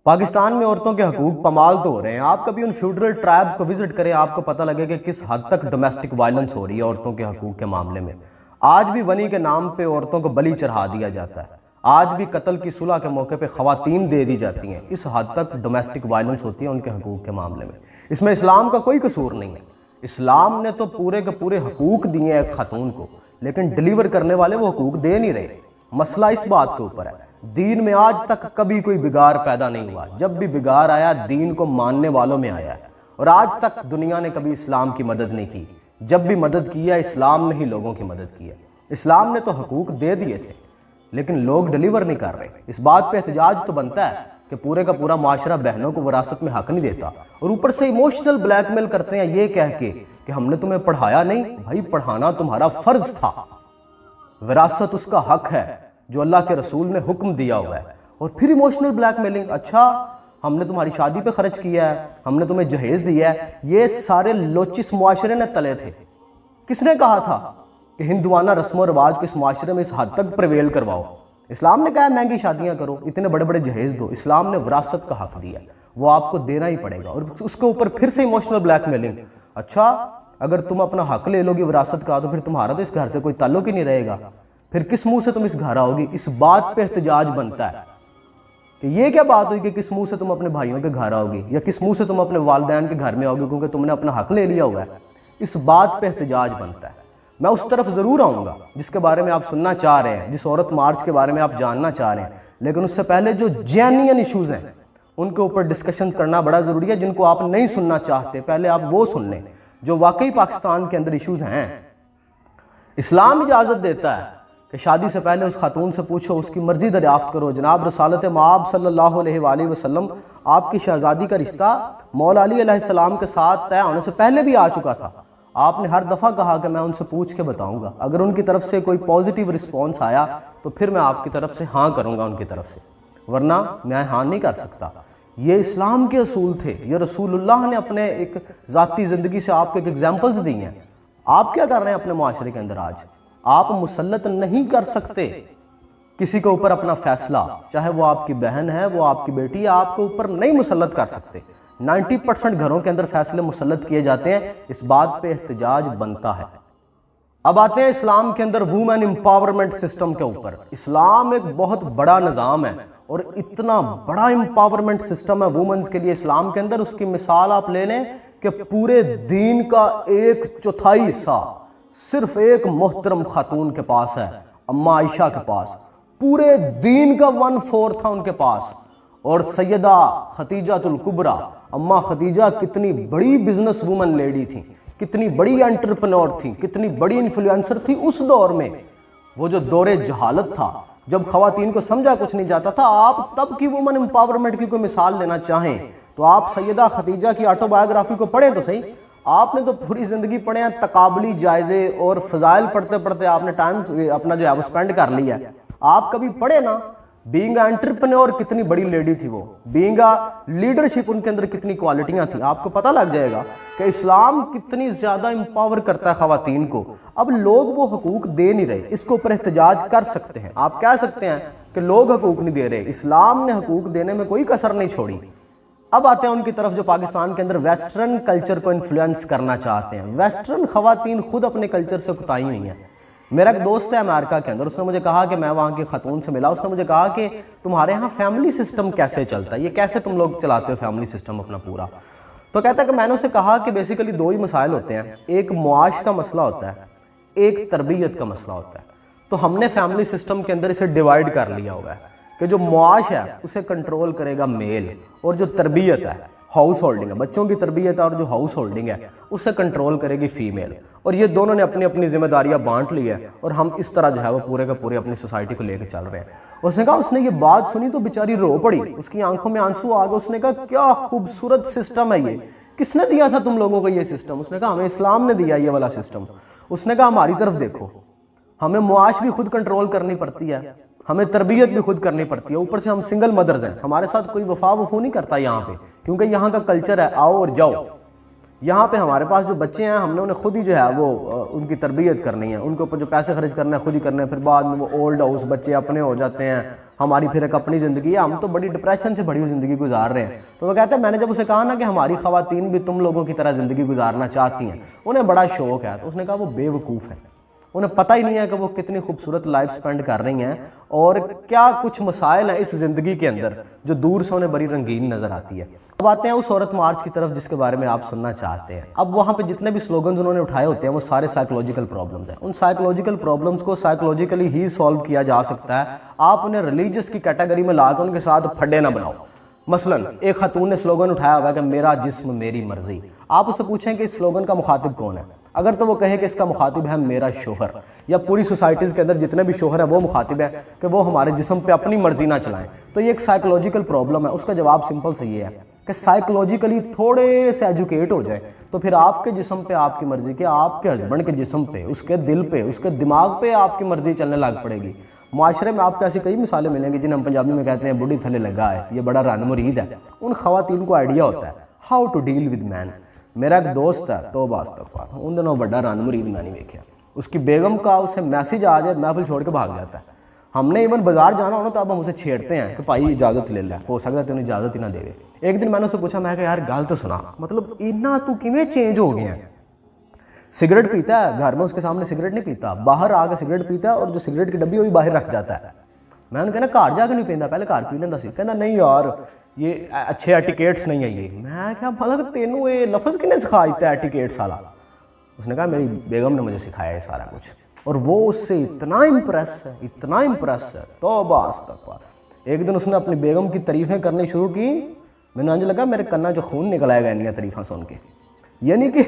پاکستان میں عورتوں کے حقوق پامال تو ہو رہے ہیں۔ آپ کبھی ان فیوڈرل ٹرائبز کو وزٹ کریں، آپ کو پتہ لگے کہ کس حد تک ڈومیسٹک وائلنس ہو رہی ہے عورتوں کے حقوق کے معاملے میں۔ آج بھی ونی کے نام پہ عورتوں کو بلی چڑھا دیا جاتا ہے، آج بھی قتل کی صلح کے موقع پہ خواتین دے دی جاتی ہیں۔ اس حد تک ڈومیسٹک وائلنس ہوتی ہے ان کے حقوق کے معاملے میں۔ اس میں اسلام کا کوئی قصور نہیں ہے۔ اسلام نے تو پورے کے پورے حقوق دیے ہیں ایک خاتون کو، لیکن ڈیلیور کرنے والے وہ حقوق دے نہیں رہے۔ مسئلہ اس بات کے اوپر ہے، دین میں آج تک کبھی کوئی بگاڑ پیدا نہیں ہوا۔ جب بھی بگاڑ آیا دین کو ماننے والوں میں آیا ہے، اور آج تک دنیا نے کبھی اسلام کی مدد نہیں کی۔ جب بھی مدد کی ہے اسلام نے ہی لوگوں کی مدد کی ہے۔ اسلام نے تو حقوق دے دیے تھے، لیکن لوگ ڈیلیور نہیں کر رہے۔ اس بات پہ احتجاج تو بنتا ہے کہ پورے کا پورا معاشرہ بہنوں کو وراثت میں حق نہیں دیتا، اور اوپر سے ایموشنل بلیک میل کرتے ہیں یہ کہہ کے کہ ہم نے تمہیں پڑھایا نہیں۔ بھائی پڑھانا تمہارا فرض تھا، وراثت اس کا حق ہے جو اللہ کے رسول نے حکم دیا ہوا ہے۔ اور پھر ایموشنل بلیک میلنگ، اچھا ہم نے تمہاری شادی پہ خرچ کیا ہے، ہم نے تمہیں جہیز دیا ہے۔ یہ سارے لوچس معاشرے نے تلے تھے۔ کس نے کہا تھا کہ ہندوانہ رسم و رواج کو اس معاشرے میں اس حد تک پریویل کرواؤ؟ اسلام نے کہا ہے مہنگی شادیاں کرو، اتنے بڑے بڑے جہیز دو۔ اسلام نے وراثت کا حق دیا، وہ آپ کو دینا ہی پڑے گا۔ اور اس کے اوپر پھر سے ایموشنل بلیک میلنگ، اچھا اگر تم اپنا حق لے لو گی وراثت کا تو پھر تمہارا تو اس گھر سے کوئی تعلق ہی نہیں رہے گا، پھر کس منہ سے تم اس گھر آؤ گی؟ اس بات پہ احتجاج بنتا ہے کہ یہ کیا بات ہوئی کہ کس منہ سے تم اپنے بھائیوں کے گھر آؤ گی، یا کس منہ سے تم اپنے والدین کے گھر میں آؤ گی کیونکہ تم نے اپنا حق لے لیا ہوا ہے۔ اس بات پہ احتجاج بنتا ہے۔ میں اس طرف ضرور آؤں گا جس کے بارے میں آپ سننا چاہ رہے ہیں، جس عورت مارچ کے بارے میں آپ جاننا چاہ رہے ہیں، لیکن اس سے پہلے جو جینین ایشوز ہیں ان کے اوپر ڈسکشن کرنا بڑا ضروری ہے۔ جن کو آپ نہیں سننا چاہتے پہلے آپ وہ سن لیں جو واقعی پاکستان کے اندر ایشوز ہیں۔ اسلام اجازت دیتا ہے کہ شادی سے پہلے اس خاتون سے پوچھو، اس کی مرضی دریافت کرو۔ جناب رسالت مآب صلی اللہ علیہ وآلہ وسلم، آپ کی شہزادی کا رشتہ مولا علی علیہ السلام کے ساتھ طے ہونے سے پہلے بھی آ چکا تھا۔ آپ نے ہر دفعہ کہا کہ میں ان سے پوچھ کے بتاؤں گا، اگر ان کی طرف سے کوئی پازیٹیو رسپانس آیا تو پھر میں آپ کی طرف سے ہاں کروں گا ان کی طرف سے، ورنہ میں ہاں نہیں کر سکتا۔ یہ اسلام کے اصول تھے، یہ رسول اللہ نے اپنے ایک ذاتی زندگی سے آپ کو ایک ایگزامپلز دی ہیں۔ آپ کیا کر رہے ہیں اپنے معاشرے کے اندر؟ آج آپ مسلط نہیں کر سکتے کسی کے اوپر اپنا فیصلہ، چاہے وہ آپ کی بہن ہے، وہ آپ کی بیٹی ہے، آپ کے اوپر نہیں مسلط کر سکتے۔ 90% گھروں کے اندر فیصلے مسلط کیے جاتے ہیں۔ اس بات پہ احتجاج بنتا ہے۔ اب آتے ہیں اسلام کے اندر وومن امپاورمنٹ سسٹم کے اوپر۔ اسلام ایک بہت بڑا نظام ہے، اور اتنا بڑا امپاورمنٹ سسٹم ہے وومنز کے لیے اسلام کے اندر۔ اس کی مثال آپ لے لیں کہ پورے دین کا 1/4 حصہ صرف ایک محترم خاتون کے پاس ہے، اماں عائشہ کے پاس۔ پورے دین کا 1/4 تھا ان کے پاس۔ اور سیدہ خدیجہ الکبریٰ، اماں خدیجہ کتنی بڑی بزنس وومن لیڈی تھیں، کتنی بڑی انٹرپرینور تھیں، کتنی بڑی انفلوئنسر تھی اس دور میں۔ وہ جو دور جہالت تھا، جب خواتین کو سمجھا کچھ نہیں جاتا تھا، آپ تب کی وومن امپاورمنٹ کی کوئی مثال لینا چاہیں تو آپ سیدہ خدیجہ کی آٹو بایوگرافی کو پڑھیں تو صحیح۔ آپ نے تو پوری زندگی پڑھے ہیں، تقابلی جائزے اور فضائل پڑھتے پڑھتے آپ نے ٹائم اپنا جو ہے وہ سپینڈ کر لیا ہے۔ آپ کبھی پڑھے نا بینگ انٹرپرینور کتنی بڑی لیڈی تھی وہ، بینگ لیڈرشپ ان کے اندر کتنی کوالٹیاں تھیں، آپ کو پتہ لگ جائے گا کہ اسلام کتنی زیادہ امپاور کرتا ہے خواتین کو۔ اب لوگ وہ حقوق دے نہیں رہے، اس کے اوپر احتجاج کر سکتے ہیں۔ آپ کہہ سکتے ہیں کہ لوگ حقوق نہیں دے رہے، اسلام نے حقوق دینے میں کوئی کسر نہیں چھوڑی۔ اب آتے ہیں ان کی طرف جو پاکستان کے اندر ویسٹرن کلچر کو انفلوئنس کرنا چاہتے ہیں۔ ویسٹرن خواتین خود اپنے کلچر سے کتائی ہوئی ہیں۔ میرا ایک دوست ہے امریکہ کے اندر، اس نے مجھے کہا کہ میں وہاں کی خاتون سے ملا، اس نے مجھے کہا کہ تمہارے ہاں فیملی سسٹم کیسے چلتا ہے، یہ کیسے تم لوگ چلاتے ہو فیملی سسٹم اپنا پورا؟ تو کہتا ہے کہ میں نے اسے کہا کہ بیسیکلی 2 ہی مسائل ہوتے ہیں، ایک معاش کا مسئلہ ہوتا ہے، ایک تربیت کا مسئلہ ہوتا ہے۔ تو ہم نے فیملی سسٹم کے اندر اسے ڈیوائیڈ کر لیا ہوا ہے کہ جو معاش ہے اسے کنٹرول کرے گا میل، اور جو تربیت ہے، ہاؤس ہولڈنگ ہے، بچوں کی تربیت اور جو ہاؤس ہولڈنگ ہے اسے کنٹرول کرے گی فیمیل۔ اور یہ دونوں نے اپنی اپنی ذمہ داریاں بانٹ لی ہے، اور ہم اس طرح جو ہے وہ پورے کا پورے اپنی سوسائٹی کو لے کے چل رہے ہیں۔ اس نے کہا، اس نے یہ بات سنی تو بیچاری رو پڑی، اس کی آنکھوں میں آنسو آ گئے۔ اس نے کہا کیا خوبصورت سسٹم ہے یہ، کس نے دیا تھا تم لوگوں کو یہ سسٹم؟ اس نے کہا ہمیں اسلام نے دیا یہ والا سسٹم۔ اس نے کہا ہماری طرف دیکھو، ہمیں معاش بھی خود کنٹرول کرنی پڑتی ہے، ہمیں تربیت بھی خود کرنی پڑتی ہے، اوپر سے ہم سنگل مدرز ہیں، ہمارے ساتھ کوئی وفا نہیں کرتا یہاں پہ، کیونکہ یہاں کا کلچر ہے آؤ اور جاؤ۔ یہاں پہ ہمارے پاس جو بچے ہیں ہم نے انہیں خود ہی جو ہے وہ ان کی تربیت کرنی ہے، ان کے اوپر جو پیسے خرچ کرنا ہے خود ہی کرنا ہے، پھر بعد میں وہ اولڈ ہاؤس بچے اپنے ہو جاتے ہیں، ہماری پھر ایک اپنی زندگی ہے، ہم تو بڑی ڈپریشن سے بڑی ہوئی زندگی گزار رہے ہیں۔ تو وہ کہتے ہیں میں نے جب اسے کہا نا کہ ہماری خواتین بھی تم لوگوں کی طرح زندگی گزارنا چاہتی ہیں، انہیں بڑا شوق ہے، تو اس نے کہا وہ بے وقوف ہے، انہیں پتہ ہی نہیں ہے کہ وہ کتنی خوبصورت لائف سپینڈ کر رہی ہیں اور کیا کچھ مسائل ہیں اس زندگی کے اندر جو دور سے انہیں بڑی رنگین نظر آتی ہے۔ اب آتے ہیں اس عورت مارچ کی طرف جس کے بارے میں آپ سننا چاہتے ہیں۔ اب وہاں پہ جتنے بھی سلوگنز انہوں نے اٹھائے ہوتے ہیں وہ سارے سائیکولوجیکل پرابلمز ہیں، ان سائیکولوجیکل پرابلمز کو سائیکولوجیکلی ہی سولو کیا جا سکتا ہے، آپ انہیں ریلیجس کی کیٹیگری میں لا کے ان کے ساتھ پھڈے نہ بناؤ۔ مثلا ایک خاتون نے سلوگن اٹھایا ہوا ہے کہ میرا جسم میری مرضی، آپ اس سے پوچھیں کہ اس سلوگن کا مخاطب کون ہے، اگر تو وہ کہے کہ اس کا مخاطب ہے میرا شوہر یا پوری سوسائٹیز کے اندر جتنے بھی شوہر ہیں وہ مخاطب ہے کہ وہ ہمارے جسم پہ اپنی مرضی نہ چلائیں، تو یہ ایک سائیکولوجیکل پرابلم ہے۔ اس کا جواب سمپل سے یہ ہے کہ سائیکولوجیکلی تھوڑے سے ایجوکیٹ ہو جائیں تو پھر آپ کے جسم پہ آپ کی مرضی کے، آپ کے ہسبینڈ کے جسم پہ، اس کے دل پہ، اس کے دماغ پہ آپ کی مرضی چلنے لگ پڑے گی۔ معاشرے میں آپ کو ایسی کئی مثالیں ملیں گی جنہیں ہم پنجابی میں کہتے ہیں بڈھی تھلے لگا ہے، یہ بڑا رن مرید ہے۔ ان خواتین کو آئیڈیا ہوتا ہے ہاؤ ٹو ڈیل ود مین۔ میرا ایک دوست ہے توبہ استغفار، ان دنوں بڑا رن مرید میں نہیں دیکھا، اس کی بیگم کا اسے میسیج آ جائے محفل چھوڑ کے بھاگ جاتا ہے۔ ہم نے ایون بازار جانا ہونا تو اب ہم اسے چھیڑتے ہیں کہ بھائی اجازت لے لے، ہو سکتا ہے تینوں اجازت ہی نہ دے۔ ایک دن میں نے اسے پوچھا، میں کہ یار گل تو سنا، مطلب اتنا تو کیویں چینج ہو گیا ہے؟ سگریٹ پیتا ہے گھر میں، اس کے سامنے سگریٹ نہیں پیتا، باہر آ کے سگریٹ پیتا ہے اور جو سگریٹ کی ڈبی وہ بھی باہر رکھ جاتا ہے۔ میں نے کہنا گھر جا کے نہیں پیندا، پہلے گھر پی لینا سی، کہنا نہیں یار یہ اچھے ایٹیکیٹس نہیں ہے یہ۔ میں کہا بھلا تینوں یہ لفظ کنے سکھا دیتا ہے ایٹیکیٹس والا؟ اس نے کہا میری بیگم نے مجھے سکھایا ہے سارا کچھ، اور وہ اس سے اتنا امپریس ہے، اتنا امپریس ہے، توبہ استغفار۔ ایک دن اس نے اپنی بیگم کی تعریفیں کرنی شروع کی، میں نے لگا میرے کنا جو خون نکل آئے گا انہیں تعریفیں سن کے، یعنی کہ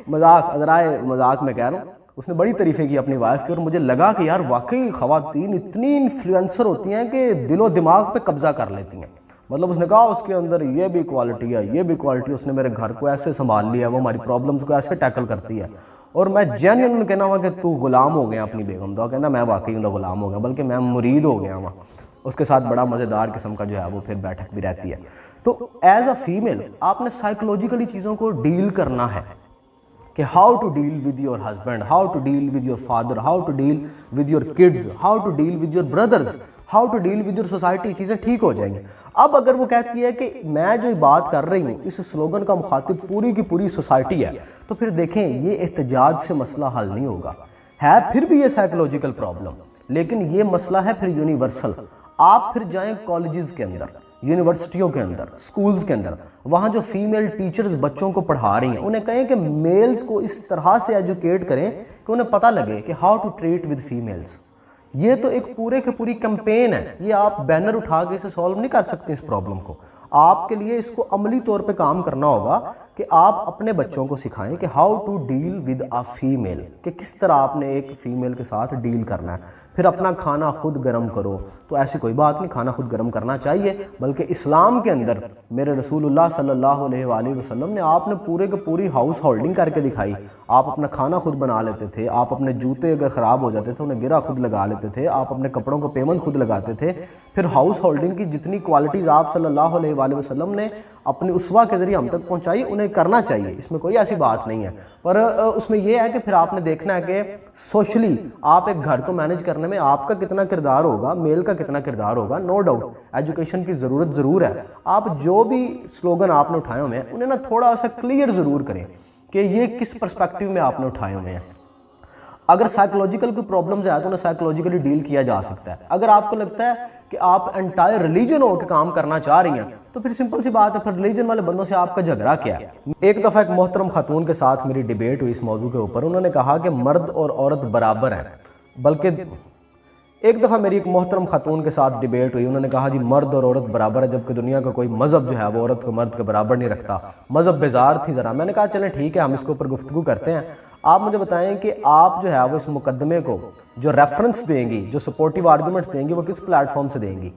مذاق ادرائے مذاق میں کہہ رہا ہوں۔ اس نے بڑی تعریفیں کی اپنی وائف کی، اور مجھے لگا کہ یار واقعی خواتین اتنی انفلوئنسر ہوتی ہیں کہ دل و دماغ پہ قبضہ کر لیتی ہیں۔ مطلب اس نے کہا اس کے اندر یہ بھی کوالٹی ہے، یہ بھی کوالٹی، اس نے میرے گھر کو ایسے سنبھال لیا ہے، وہ ہماری پرابلمس کو ایسے ٹیکل کرتی ہے۔ اور میں جینوئن کہنا ہوا کہ تو غلام ہو گیا اپنی بیگم دا، کہنا میں واقعی ان کا غلام ہو گیا، بلکہ میں مرید ہو گیا ہوں۔ اس کے ساتھ بڑا مزیدار قسم کا جو ہے وہ پھر بیٹھک بھی رہتی ہے۔ تو ایز اے فیمیل آپ نے سائیکولوجیکلی چیزوں کو ڈیل کرنا ہے کہ how to deal with your husband, how to deal with your father, how to deal with your kids, how to deal with your brothers, how to deal with your society, چیزیں ٹھیک ہو جائیں گی۔ اب اگر وہ کہتی ہے کہ میں جو بات کر رہی ہوں اس سلوگن کا مخاطب پوری کی پوری سوسائٹی ہے، تو پھر دیکھیں یہ احتجاج سے مسئلہ حل نہیں ہوگا، ہے پھر بھی یہ سائیکولوجیکل پرابلم، لیکن یہ مسئلہ ہے پھر یونیورسل۔ آپ پھر جائیں کالجز کے اندر، یونیورسٹیوں کے اندر، سکولز کے اندر، وہاں جو فیمیل ٹیچرز بچوں کو پڑھا رہی ہیں انہیں کہیں کہ میلز کو اس طرح سے ایجوکیٹ کریں کہ انہیں پتہ لگے کہ how to treat with families. یہ تو ایک پورے کے پوری کمپین ہے، یہ آپ بینر اٹھا کے اسے سولو نہیں کر سکتے اس پرابلم کو۔ آپ کے لیے اس کو عملی طور پہ کام کرنا ہوگا کہ آپ اپنے بچوں کو سکھائیں کہ how to deal with a female, کہ کس طرح آپ نے ایک فیمیل کے ساتھ ڈیل کرنا ہے۔ پھر اپنا کھانا خود گرم کرو، تو ایسی کوئی بات نہیں، کھانا خود گرم کرنا چاہیے، بلکہ اسلام کے اندر میرے رسول اللہ صلی اللہ علیہ وآلہ وسلم نے آپ نے پورے کے پوری ہاؤس ہولڈنگ کر کے دکھائی۔ آپ اپنا کھانا خود بنا لیتے تھے، آپ اپنے جوتے اگر خراب ہو جاتے تھے انہیں گرا خود لگا لیتے تھے، آپ اپنے کپڑوں کو پیمند خود لگاتے تھے۔ پھر ہاؤس ہولڈنگ کی جتنی کوالٹیز آپ صلی اللہ علیہ وآلہ وسلم نے اپنی اسوہ کے ذریعے ہم تک پہنچائی انہیں کرنا چاہیے، اس میں کوئی ایسی بات نہیں ہے۔ پر اس میں یہ ہے کہ پھر آپ نے دیکھنا ہے کہ سوشلی آپ ایک گھر کو مینج کرنے میں آپ کا کتنا کردار ہوگا، میل کا کتنا کردار ہوگا۔ نو ڈاؤٹ ایجوکیشن کی ضرورت ضرور ہے، آپ جو بھی سلوگن آپ نے اٹھائے ہوئے ہیں انہیں نا تھوڑا سا کلیئر ضرور کریں کہ یہ کس پرسپیکٹیو میں آپ نے اٹھائے ہوئے ہیں۔ اگر سائیکولوجیکل کوئی پرابلمز ہے تو انہیں سائیکولوجیکلی ڈیل کیا جا سکتا ہے۔ اگر آپ کو لگتا ہے کہ آپ انٹائر ریلیجن ہو کے کام کرنا چاہ رہی ہیں تو پھر سمپل سی بات ہے، پھر ریلیجن والے بندوں سے آپ کا جھگڑا کیا ہے۔ ایک دفعہ ایک محترم خاتون کے ساتھ میری ڈیبیٹ ہوئی اس موضوع کے اوپر، انہوں نے کہا کہ مرد اور عورت برابر ہیں، بلکہ ایک دفعہ میری ایک محترم خاتون کے ساتھ ڈیبیٹ ہوئی، انہوں نے کہا جی مرد اور عورت برابر ہے، جبکہ دنیا کا کوئی مذہب جو ہے وہ عورت کو مرد کے برابر نہیں رکھتا، مذہب بیزار تھی ذرا۔ میں نے کہا چلیں ٹھیک ہے ہم اس کے اوپر گفتگو کرتے ہیں، آپ مجھے بتائیں کہ آپ جو ہے وہ اس مقدمے کو جو ریفرنس دیں گی، جو سپورٹیو آرگومنٹس دیں گی، وہ کس پلیٹ فارم سے دیں گی؟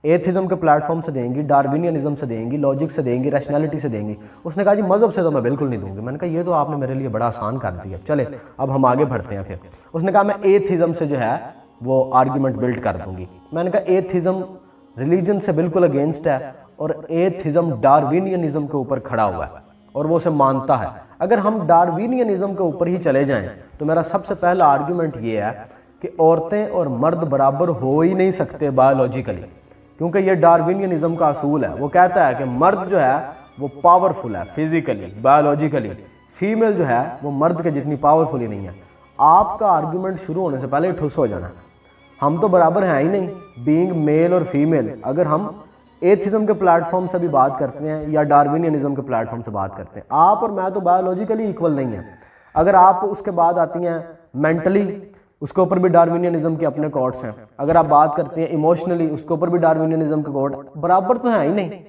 ایتھزم کے پلیٹ فارم سے دیں گی، ڈاروینینزم سے دیں گی، لاجک سے دیں گی، ریشنلٹی سے دیں گی؟ اس نے کہا جی مذہب سے تو میں بالکل نہیں دوں گی۔ میں نے کہا یہ تو آپ نے میرے لیے بڑا آسان کر دیا، چلے اب ہم آگے بڑھتے ہیں۔ پھر اس نے کہا میں ایتھزم سے جو ہے وہ آرگیومنٹ بلڈ کر دوں گی۔ میں نے کہا ایتھزم ریلیجن سے بالکل اگینسٹ ہے، اور ایتھزم ڈاروینینزم کے اوپر کھڑا ہوا ہے، اور وہ اسے مانتا ہے. اگر ہم ڈاروینینزم کے اوپر ہی چلے جائیں تو میرا سب سے پہلا آرگیومنٹ یہ ہے کہ عورتیں اور مرد برابر ہو ہی نہیں سکتے بایولوجیکلی، کیونکہ یہ ڈاروینینزم کا اصول ہے. وہ کہتا ہے کہ مرد جو ہے وہ پاورفل ہے فزیکلی بایولوجیکلی، فیمیل جو ہے وہ مرد کے جتنی پاورفل ہی نہیں ہے. آپ کا آرگیومنٹ شروع ہونے سے پہلے ٹھس ہو جانا ہے. ہم تو برابر ہیں ہی نہیں بینگ میل اور فیمیل. اگر ہم ایتھزم کے پلیٹ فارم سے بھی بات کرتے ہیں یا ڈاروینینزم کے پلیٹ فارم سے بات کرتے ہیں، آپ اور میں تو بایولوجیکلی ایکول نہیں ہیں. اگر آپ اس کے بعد آتی ہیں مینٹلی، اس کے اوپر بھی ڈاروینینزم کے اپنے کوڈس ہیں. اگر آپ بات کرتے ہیں ایموشنلی، اس کے اوپر بھی ڈاروینینزم کے کوڈ برابر تو ہیں ہی نہیں.